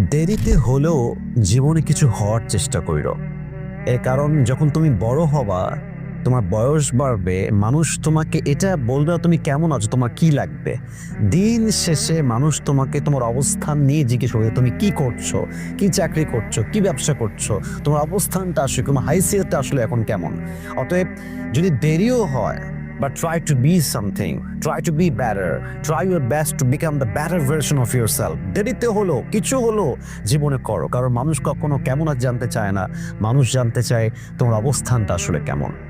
দেরিতে হলেও জীবনে কিছু হওয়ার চেষ্টা কইরো। এর কারণ যখন তুমি বড় হবা, তোমার বয়স বাড়বে, মানুষ তোমাকে এটা বলবে না তুমি কেমন আছো, তোমার কি লাগবে। দিন শেষে মানুষ তোমাকে তোমার অবস্থান নিয়ে জিজ্ঞেস করবে তুমি কি করছো, কি চাকরি করছো, কি ব্যবসা করছো, তোমার অবস্থানটা আসলে, তোমার হাইসিয়তটা আসলে এখন কেমন। অতএব যদি দেরিও হয়, but try to be something, try to be better, try your best to become the better version of yourself. দেরিতে হলো কিছু হলো জীবনে করো, কারণ মানুষ কখনো কেমন আর জানতে চায় না, মানুষ জানতে চায় তোমার অবস্থানটা আসলে কেমন।